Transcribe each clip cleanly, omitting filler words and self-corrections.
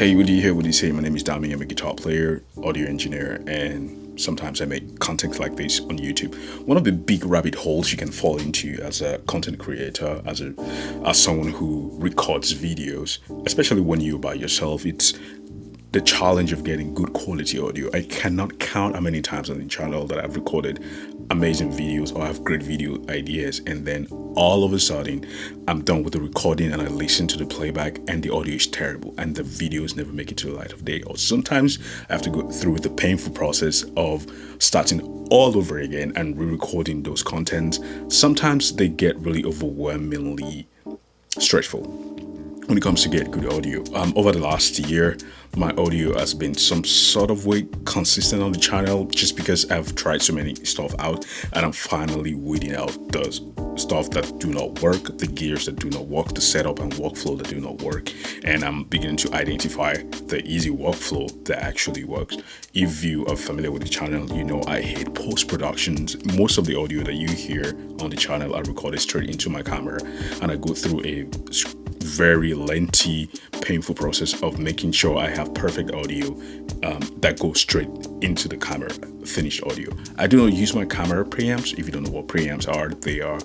Hey, what do you hear? What do you say? My name is Dami. I'm a guitar player, audio engineer, and sometimes I make content like this on YouTube. One of the big rabbit holes you can fall into as a content creator, as someone who records videos, especially when you're by yourself, it's the challenge of getting good quality audio. I cannot count how many times on the channel that I've recorded amazing videos or have great video ideas, and then all of a sudden I'm done with the recording and I listen to the playback and the audio is terrible and the videos never make it to the light of day. Or sometimes I have to go through the painful process of starting all over again and re-recording those contents. Sometimes they get really overwhelmingly stressful when it comes to get good audio. Over the last year, my audio has been some sort of way consistent on the channel just because I've tried so many stuff out and I'm finally weeding out the stuff that do not work, the gears that do not work, the setup and workflow that do not work, and I'm beginning to identify the easy workflow that actually works. If you are familiar with the channel, you know I hate post-productions. Most of the audio that you hear on the channel are recorded straight into my camera, and I go through a very lengthy, painful process of making sure I have perfect audio that goes straight into the camera, finished audio. I do not use my camera preamps. If you don't know what preamps are, they are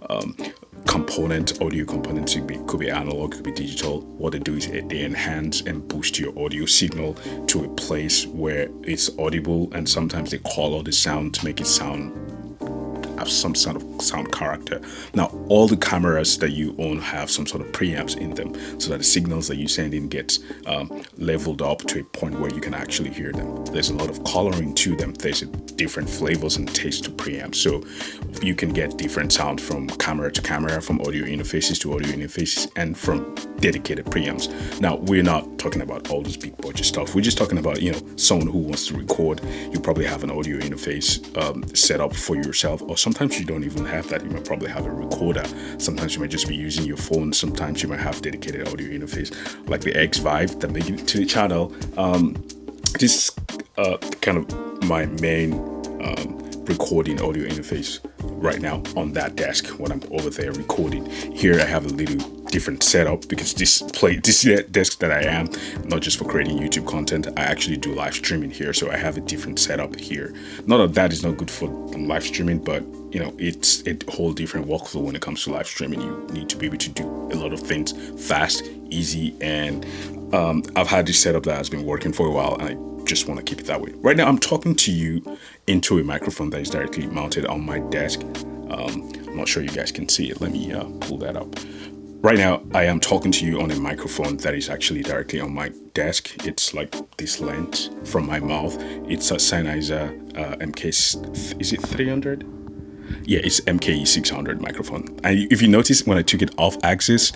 audio components. Could be analog, could be digital. What they do is they enhance and boost your audio signal to a place where it's audible, and sometimes they color the sound to make it have some sort of sound character. Now, all the cameras that you own have some sort of preamps in them so that the signals that you send in get leveled up to a point where you can actually hear them. There's a lot of coloring to them. There's different flavors and tastes to preamps, so you can get different sound from camera to camera, from audio interfaces to audio interfaces, and from dedicated preamps. Now, we're not talking about all this big budget stuff. We're just talking about, someone who wants to record. You probably have an audio interface set up for yourself, or sometimes you don't even have that. You might probably have a recorder. Sometimes you might just be using your phone. Sometimes you might have dedicated audio interface like the X5 that make it to the channel. This is kind of my main recording audio interface right now on that desk when I'm over there recording. Here I have a little different setup because this desk that I am, not just for creating YouTube content, I actually do live streaming here, so I have a different setup here. Not that is not good for live streaming, but it's a whole different workflow when it comes to live streaming. You need to be able to do a lot of things fast, easy, and I've had this setup that has been working for a while, and I just want to keep it that way. Right now I'm talking to you into a microphone that is directly mounted on my desk. I'm not sure you guys can see it. Let me pull that up. Right now I am talking to you on a microphone that is actually directly on my desk. It's like this length from my mouth. It's a Sennheiser MK, is it 300? Yeah, it's MKE 600 microphone. And if you notice, when I took it off axis,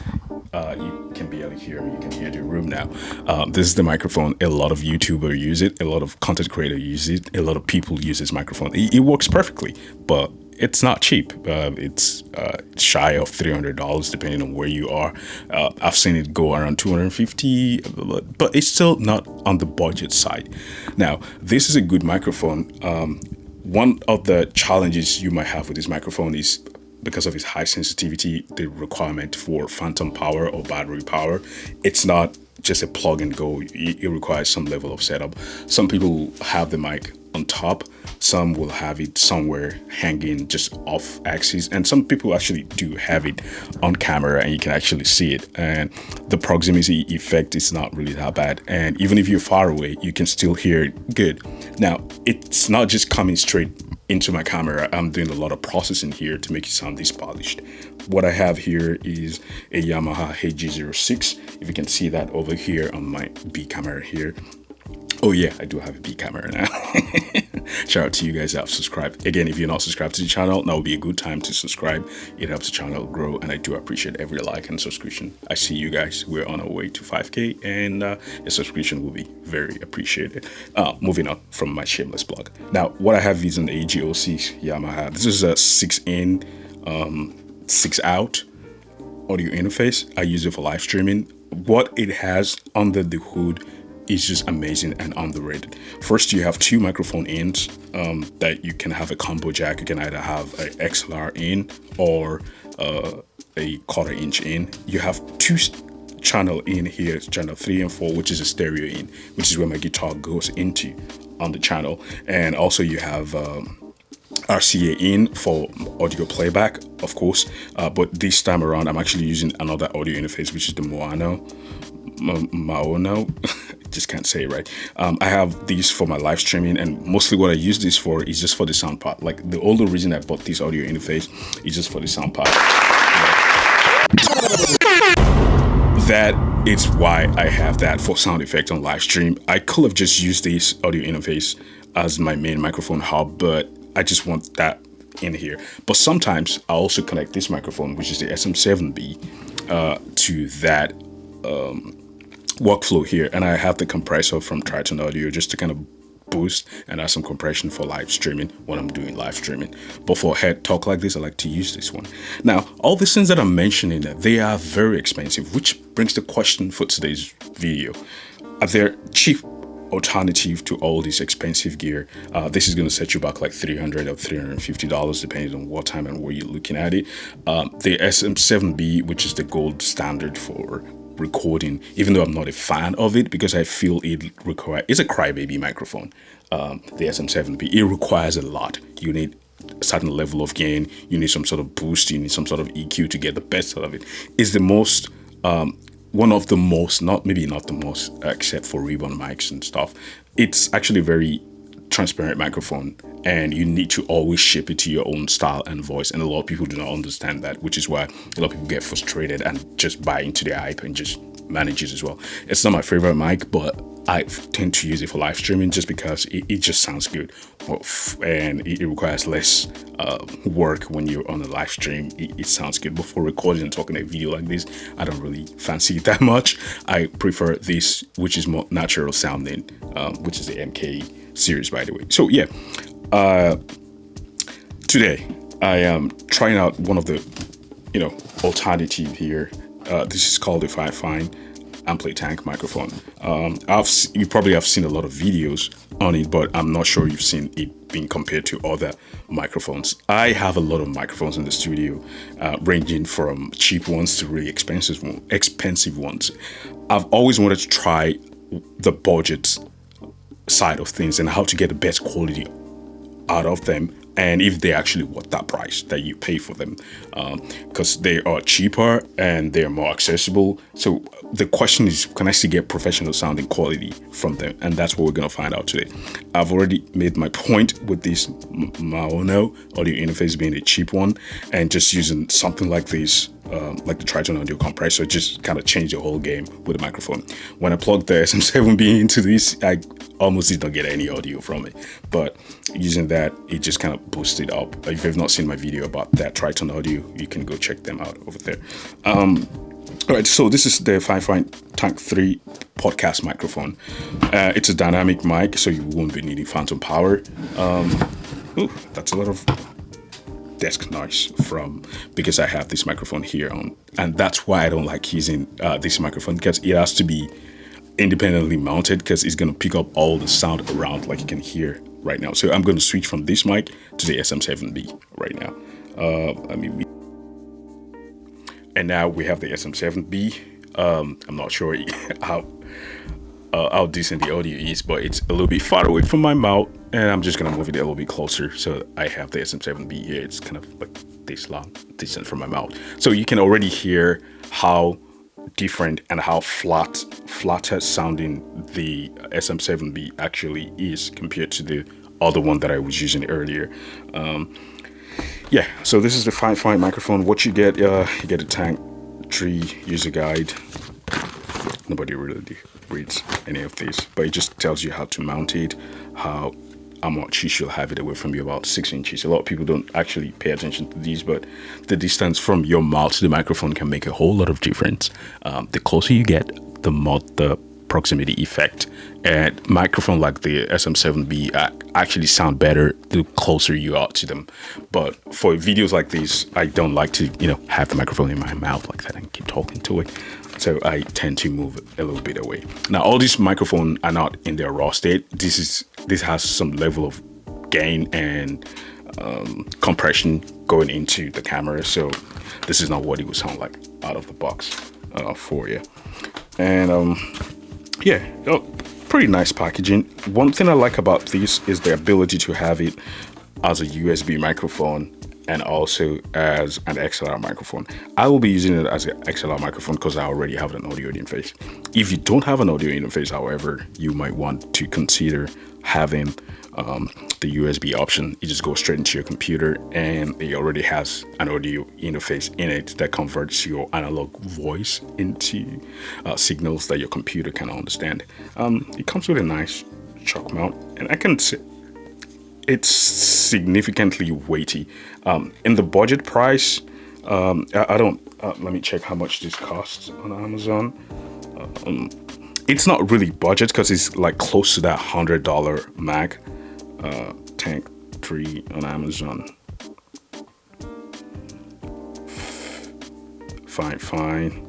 you can barely hear me. You can hear the room now. This is the microphone. A lot of YouTubers use it. A lot of content creators use it. A lot of people use this microphone. It works perfectly, but it's not cheap. It's shy of $300 depending on where you are. I've seen it go around $250, but it's still not on the budget side. Now, this is a good microphone. One of the challenges you might have with this microphone is because of its high sensitivity, the requirement for phantom power or battery power. It's not just a plug and go. It requires some level of setup. Some people have the mic on top. Some will have it somewhere hanging just off axis, and some people actually do have it on camera and you can actually see it, and the proximity effect is not really that bad, and even if you're far away you can still hear it good. Now, it's not just coming straight into my camera. I'm doing a lot of processing here to make it sound this polished. What I have here is a Yamaha AG06. If you can see that over here on my B camera here. Oh yeah, I do have a B camera now. Shout out to you guys that have subscribed. Again, if you're not subscribed to the channel, now would be a good time to subscribe. It helps the channel grow, and I do appreciate every like and subscription. I see you guys. We're on our way to 5K, and a subscription will be very appreciated. Moving on from my shameless blog. Now, what I have is an AG06 Yamaha. This is a 6-in, 6-out audio interface. I use it for live streaming. What it has under the hood is just amazing and underrated. First, you have two microphone ins that you can have a combo jack. You can either have an XLR in or a 1/4 inch in. You have two channel in here is channel 3 and 4, which is a stereo in, which is where my guitar goes into on the channel. And also you have RCA in for audio playback, of course, but this time around I'm actually using another audio interface, which is the Maono. Just can't say it right. I have these for my live streaming, and mostly what I use this for is just for the sound part. Like the only reason I bought this audio interface is just for the sound part. That is why I have that for sound effect on live stream. I could have just used this audio interface as my main microphone hub, but I just want that in here. But sometimes I also connect this microphone, which is the SM7B, to that workflow here, and I have the compressor from Triton Audio just to kind of boost and add some compression for live streaming when I'm doing live streaming. But for head talk like this, I like to use this one. Now, all these things that I'm mentioning, they are very expensive, which brings the question for today's video. Are there cheap alternative to all this expensive gear? This is going to set you back like $300 or $350 depending on what time and where you're looking at it. The SM7B, which is the gold standard for recording, even though I'm not a fan of it because I feel it's a crybaby microphone. The SM7B, it requires a lot. You need a certain level of gain, you need some sort of boost, you need some sort of EQ to get the best out of it. It's the most one of the most, maybe not the most, except for ribbon mics and stuff. It's actually very transparent microphone, and you need to always shape it to your own style and voice, and a lot of people do not understand that, which is why a lot of people get frustrated and just buy into the hype and just manage it as well. It's not my favorite mic, but I tend to use it for live streaming just because it just sounds good, and it requires less work when you're on a live stream. It sounds good. Before recording and talking a video like this, I don't really fancy it that much. I prefer this, which is more natural sounding, which is the MK series, by the way. So yeah, today I am trying out one of the alternative here. This is called the Fifine AmpliTank microphone. You probably have seen a lot of videos on it, but I'm not sure you've seen it being compared to other microphones. I have a lot of microphones in the studio, ranging from cheap ones to really expensive ones. I've always wanted to try the budget side of things and how to get the best quality out of them, and if they actually worth that price that you pay for them, because they are cheaper and they're more accessible. So the question is, can I still get professional sounding quality from them? And that's what we're going to find out today. I've already made my point with this Maono audio interface being a cheap one, and just using something like this, like the Triton Audio compressor, just kind of changed the whole game with the microphone. When I plugged the SM7B into this, I almost did not get any audio from it, but using that, it just kind of boosted up. If you've not seen my video about that Triton Audio, you can go check them out over there. All right, so this is the Fifine Tank3 podcast microphone. It's a dynamic mic, so you won't be needing phantom power. Ooh, that's a lot of desk noise because I have this microphone here on, and that's why I don't like using this microphone, because it has to be independently mounted, because it's going to pick up all the sound around, like you can hear right now. So I'm going to switch from this mic to the SM7B right now. And now we have the SM7B. I'm not sure how decent the audio is, but it's a little bit far away from my mouth, and I'm just gonna move it a little bit closer. So I have the SM7B here. It's kind of like this long, distant from my mouth. So you can already hear how different and how flatter sounding the SM7B actually is compared to the other one that I was using earlier. Yeah, so this is the Fifine microphone. What you get a Tank3 user guide. Nobody really reads any of this, but it just tells you how to mount it, how much you should have it away from you, about 6 inches. A lot of people don't actually pay attention to these, but the distance from your mouth to the microphone can make a whole lot of difference. The closer you get, the more the proximity effect. And microphone like the SM7B actually sound better the closer you are to them. But for videos like this, I don't like to, have the microphone in my mouth like that and keep talking to it. So I tend to move a little bit away. Now, all these microphones are not in their raw state. This has some level of gain and compression going into the camera. So this is not what it would sound like out of the box. for you. And yeah, pretty nice packaging. One thing I like about this is the ability to have it as a USB microphone and also as an XLR microphone. I will be using it as an XLR microphone because I already have an audio interface. If you don't have an audio interface, however, you might want to consider having the USB option. You just go straight into your computer and it already has an audio interface in it that converts your analog voice into signals that your computer can understand. It comes with a nice chuck mount, and I can say it's significantly weighty. In the budget price, I don't, let me check how much this costs on Amazon. It's not really budget because it's like close to that $100 Mac Tank 3 on Amazon. Fine.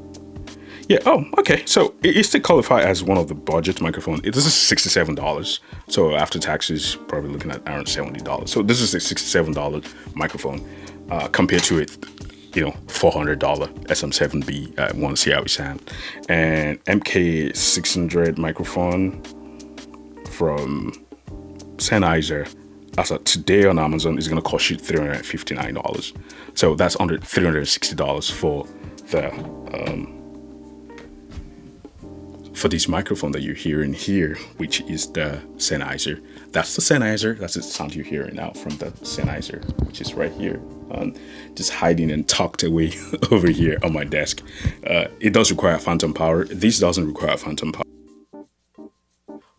Yeah, oh, okay. So it's to qualify as one of the budget microphones. This is $67. So after taxes, probably looking at around $70. So this is a $67 microphone compared to it, you know, $400 SM7B. I want to see how it sounds. And MK600 microphone from Sennheiser, as of today on Amazon, is going to cost you $359. So that's under $360 for the for this microphone that you're hearing here, which is the Sennheiser. That's the Sennheiser. That's the sound you're hearing now from the Sennheiser, which is right here, just hiding and tucked away over here on my desk. It does require phantom power. This doesn't require phantom power.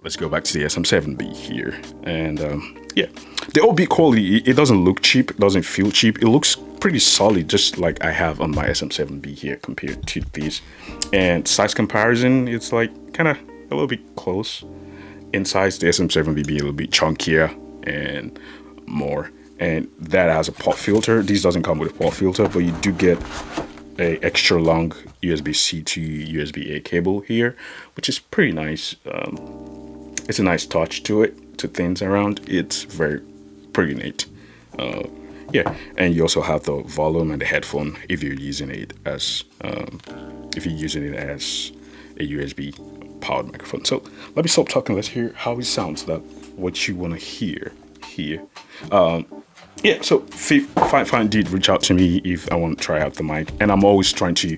Let's go back to the SM7B here. And yeah, the OB quality, it doesn't look cheap. It doesn't feel cheap. It looks pretty solid, just like I have on my SM7B here compared to this. And size comparison, it's like kind of a little bit close. In size, the SM7B be a little bit chunkier and more. And that has a pop filter. This doesn't come with a pop filter, but you do get a extra long USB-C to USB-A cable here, which is pretty nice. It's a nice touch to it, to things around. It's pretty neat. Yeah, and you also have the volume and the headphone if you're using it as a USB powered microphone. So let me stop talking. Let's hear how it sounds. That what you want to hear here. Yeah, so Fifine did reach out to me if I want to try out the mic, and I'm always trying to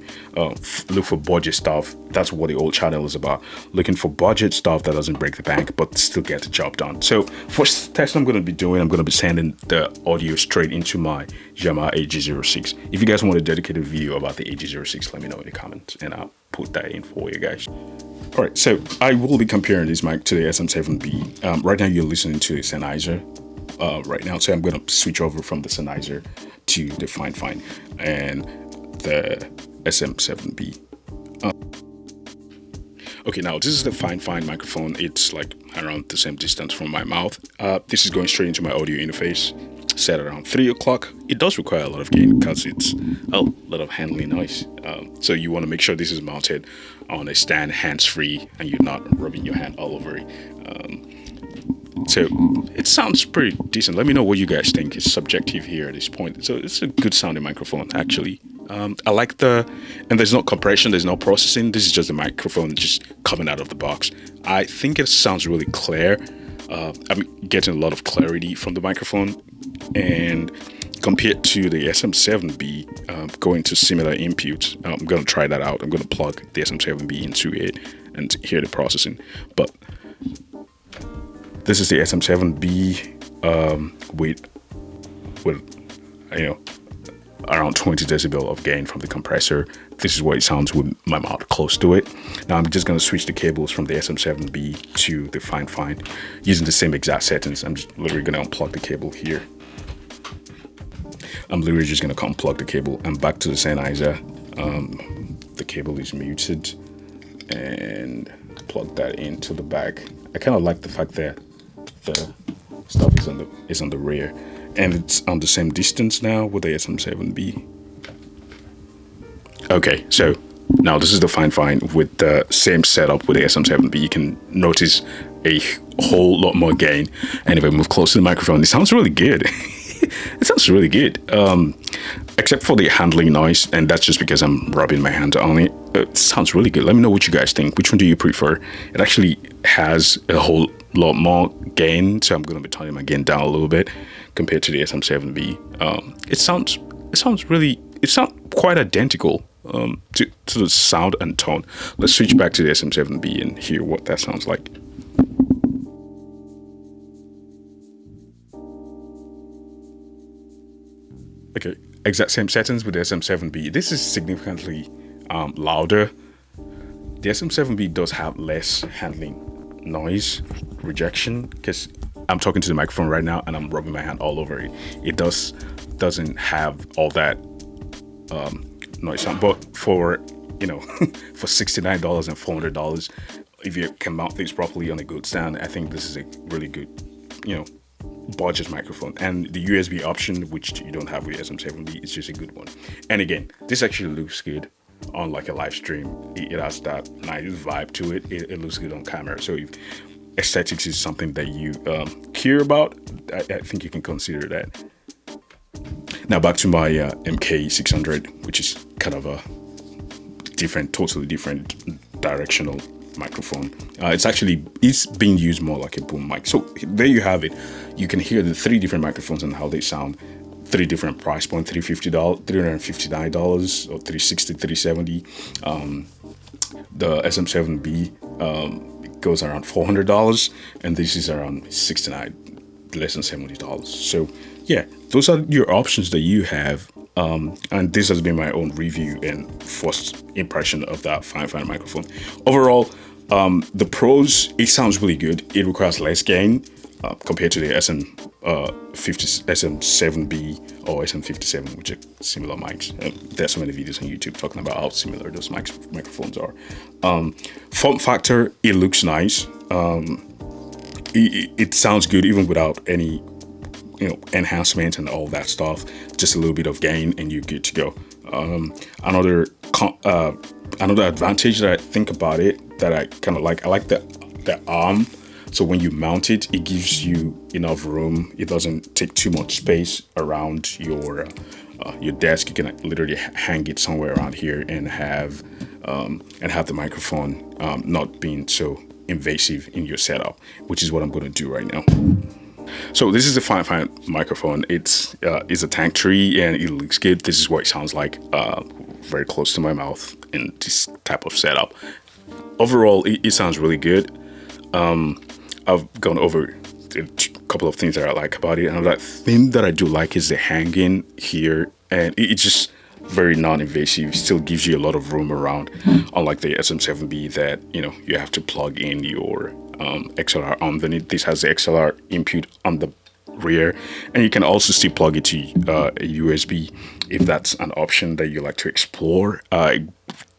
look for budget stuff. That's what the old channel is about, looking for budget stuff that doesn't break the bank but still get the job done. So first test I'm going to be doing, I'm going to be sending the audio straight into my Yamaha AG06. If you guys want a dedicated video about the AG06, let me know in the comments and I'll put that in for you guys. All right, so I will be comparing this mic to the SM7B. Right now you're listening to the Sennheiser. Right now, so I'm going to switch over from the Sennheiser to the Fifine and the SM7B. Okay, now this is the Fifine microphone. It's like around the same distance from my mouth. This is going straight into my audio interface, set around 3 o'clock. It does require a lot of gain because it's a lot of handling noise. So you want to make sure this is mounted on a stand, hands-free, and you're not rubbing your hand all over it. So it sounds pretty decent. Let me know what you guys think. It's subjective here at this point. So it's a good sounding microphone, actually. I like and there's no compression, there's no processing. This is just a microphone just coming out of the box. I think it sounds really clear. I'm getting a lot of clarity from the microphone. And compared to the SM7B, going to similar inputs, I'm going to try that out. I'm going to plug the SM7B into it and hear the processing. But this is the SM7B with you know, around 20 decibel of gain from the compressor. This is what it sounds with my mouth close to it. Now I'm just going to switch the cables from the SM7B to the Fifine using the same exact settings. I'm just literally going to unplug the cable here. I'm literally just going to unplug the cable and back to the Sennheiser. The cable is muted and plug that into the back. I kind of like the fact that the stuff is on the rear, and it's on the same distance now with the SM7B. Okay, so now this is the Fifine with the same setup with the SM7B. You can notice a whole lot more gain, and if I move close to the microphone, it sounds really good. it sounds really good. Except for the handling noise, and that's just because I'm rubbing my hand on it. It sounds really good. Let me know what you guys think. Which one do you prefer? It actually has a whole lot more gain, so I'm going to be turning my gain down a little bit compared to the SM7B. It sounds quite identical to the sound and tone. Let's switch back to the SM7B and hear what that sounds like. Okay, exact same settings with the SM7B. This is significantly louder. The SM7B does have less handling noise rejection because I'm talking to the microphone right now and I'm rubbing my hand all over it. It doesn't have all that noise sound. But for for $69 and $400, if you can mount things properly on a good stand, I think this is a really good budget microphone. And the USB option, which you don't have with SM7B, is just a good one. And again, this actually looks good on like a live stream. It has that nice vibe to it. It looks good on camera. So if aesthetics is something that you care about, I think you can consider that. Now back to my MK600, which is kind of a totally different directional microphone. It's being used more like a boom mic. So there you have it. You can hear the three different microphones and how they sound. Three different price point: $359 or $360, $370. The SM7B goes around $400, and this is around $69, less than $70. So yeah, those are your options that you have. And this has been my own review and first impression of that Fifine microphone. Overall, the pros, it sounds really good. It requires less gain compared to the SM7B or SM57, which are similar mics. There's so many videos on YouTube talking about how similar those microphones are. Form factor, it looks nice. It sounds good even without any enhancement and all that stuff. Just a little bit of gain and you're good to go. Another advantage that I think about it that I kind of like, I like the arm. So when you mount it, it gives you enough room. It doesn't take too much space around your desk. You can literally hang it somewhere around here and have the microphone not being so invasive in your setup, which is what I'm going to do right now. So this is a Fifine microphone. It's a Tank3 and it looks good. This is what it sounds like, very close to my mouth in this type of setup. Overall, it sounds really good. I've gone over a couple of things that I like about it. And that thing that I do like is the hanging here, and it's just very non-invasive. Still gives you a lot of room around, unlike the SM7B that you have to plug in your XLR underneath. This has the XLR input on the rear, and you can also still plug it to a USB if that's an option that you like to explore. I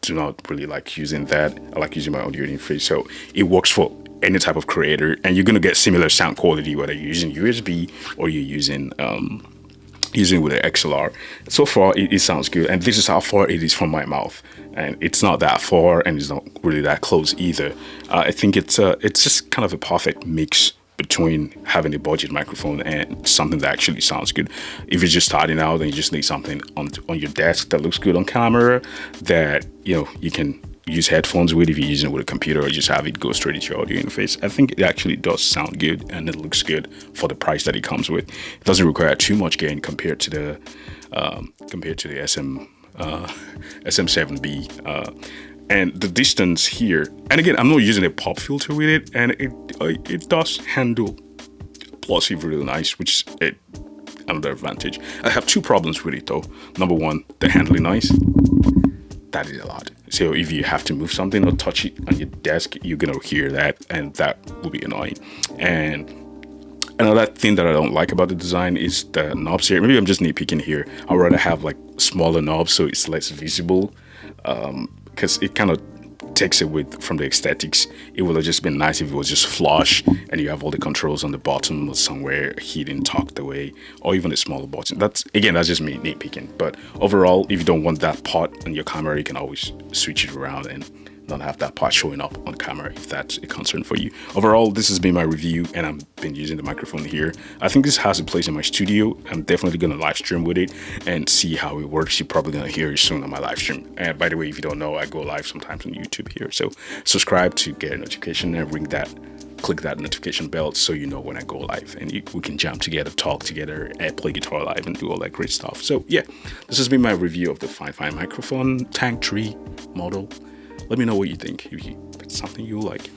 do not really like using that. I like using my audio interface, so it works for any type of creator, and you're gonna get similar sound quality whether you're using USB or you're using with an XLR. So far it sounds good, and this is how far it is from my mouth, and it's not that far and it's not really that close either. I think it's just kind of a perfect mix between having a budget microphone and something that actually sounds good. If you're just starting out and you just need something on your desk that looks good on camera, that you can use headphones with if you're using it with a computer, or just have it go straight into your audio interface. I think it actually does sound good and it looks good for the price that it comes with. It doesn't require too much gain compared to the SM7B. And the distance here, and again, I'm not using a pop filter with it, and it does handle plosive really nice, which is another advantage. I have two problems with it though. Number one, the handling noise. That is a lot. So if you have to move something or touch it on your desk, you're gonna hear that, and that will be annoying. And another thing that I don't like about the design is the knobs here. Maybe I'm just nitpicking here. I'd rather have like smaller knobs so it's less visible, because it kind of takes away from the aesthetics. It would have just been nice if it was just flush and you have all the controls on the bottom or somewhere hidden, tucked away, or even a smaller button. That's just me nitpicking. But overall, if you don't want that part on your camera, you can always switch it around and not have that part showing up on camera if that's a concern for you. Overall, this has been my review, and I've been using the microphone here. I think this has a place in my studio. I'm definitely going to live stream with it and see how it works. You're probably going to hear it soon on my live stream. And by the way, if you don't know, I go live sometimes on YouTube here. So subscribe to get a notification and click that notification bell so you know when I go live, and we can jam together, talk together, play guitar live, and do all that great stuff. So yeah, this has been my review of the Fifine microphone Tank 3 model. Let me know what you think, if it's something you like.